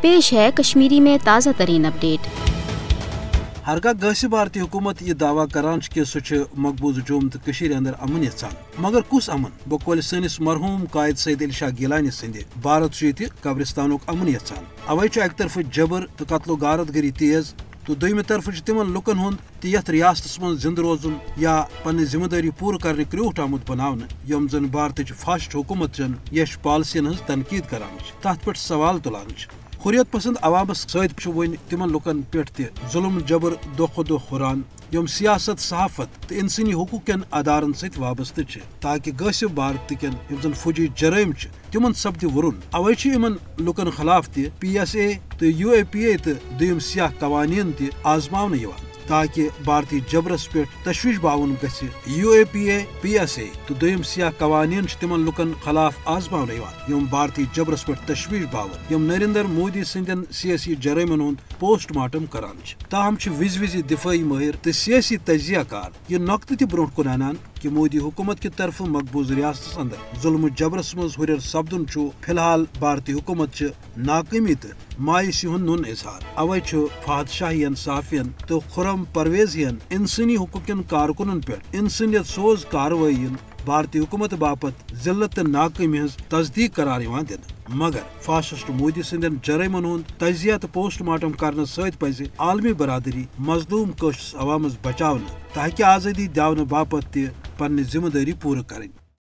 پیش ہے کشمیری میں تازہ ترین اپڈیٹ۔ ہرگاہ گاسی بھارتی حکومت یہ دعویٰ کران کہ سہ مقبوض جوم تو اندر امن یژھان، مگر کس امن؟ بقول سنس مرحوم قائد سید علی شاہ گیلانی سند بھارت یہ قبرستان امن یژھان۔ اوے اکہ طرف جبر تو قتل و غارت گری تیز تو دویمہ طرف تمن لکن ہند یتھ ریاستس من زندہ روزن یا پنہ ذمہ داری پور کرنے کروٹ آمت بناونہ یم زن بھارت فاشٹ حکومت چن یش پالسین ہز تنقید کران تت پہ سوال تلان۔ حریت پسند عوامس ست ون تمن لکن پہ ظلم جبر دہ کھو دہ ہران یم سیاست صحافت تو انسانی حقوق کن ادارن ست وابستہ تاکہ گاصب بھارت کن یم زن فوجی جرائم تمن سپد ورن۔ اوے ان لکن خلاف PSA تو UAPA تو دم سیاہ قوانین آزماؤن تاکہ بھارتی جبرس پہ تشویش باون گھ۔ UAPA PSA تو دم سیاہ قوانین تمن لکن خلاف آزماؤن یم بھارتی جبرس پہ تشویش باون یم نریندر مودی سندین سیاسی جرائمن ہند پوسٹ مارٹم کران۔ تاہم وز وز دفاعی ماہر تو سیاسی تجزیہ کار یہ نقطہ تہ برو کن انان کہ مودی حکومت کی طرف مقبوض ریاست اندر ظلم جبرس مز ہرر سپدن فی الحال بھارتی حکومت ناکامی تو مایوسی ہند نون اظہار۔ اوے فہد شاہی صحافین تو خرم پرویز انسانی حقوق کارکنن پہ انسانیت سوز کاروٲئی بھارتی حکومت باپت ذلت تو ناکامی ہز تصدیق قرار دن، مگر فاشسٹ مودی سندین جرائمن ہند تجزیہ تو پوسٹ مارٹم کرنے ست پز عالمی برادری مظلوم قشس عوامس بچاؤ تاکہ آزادی داونہ باپت پنہ ذمہ داری پور کریں۔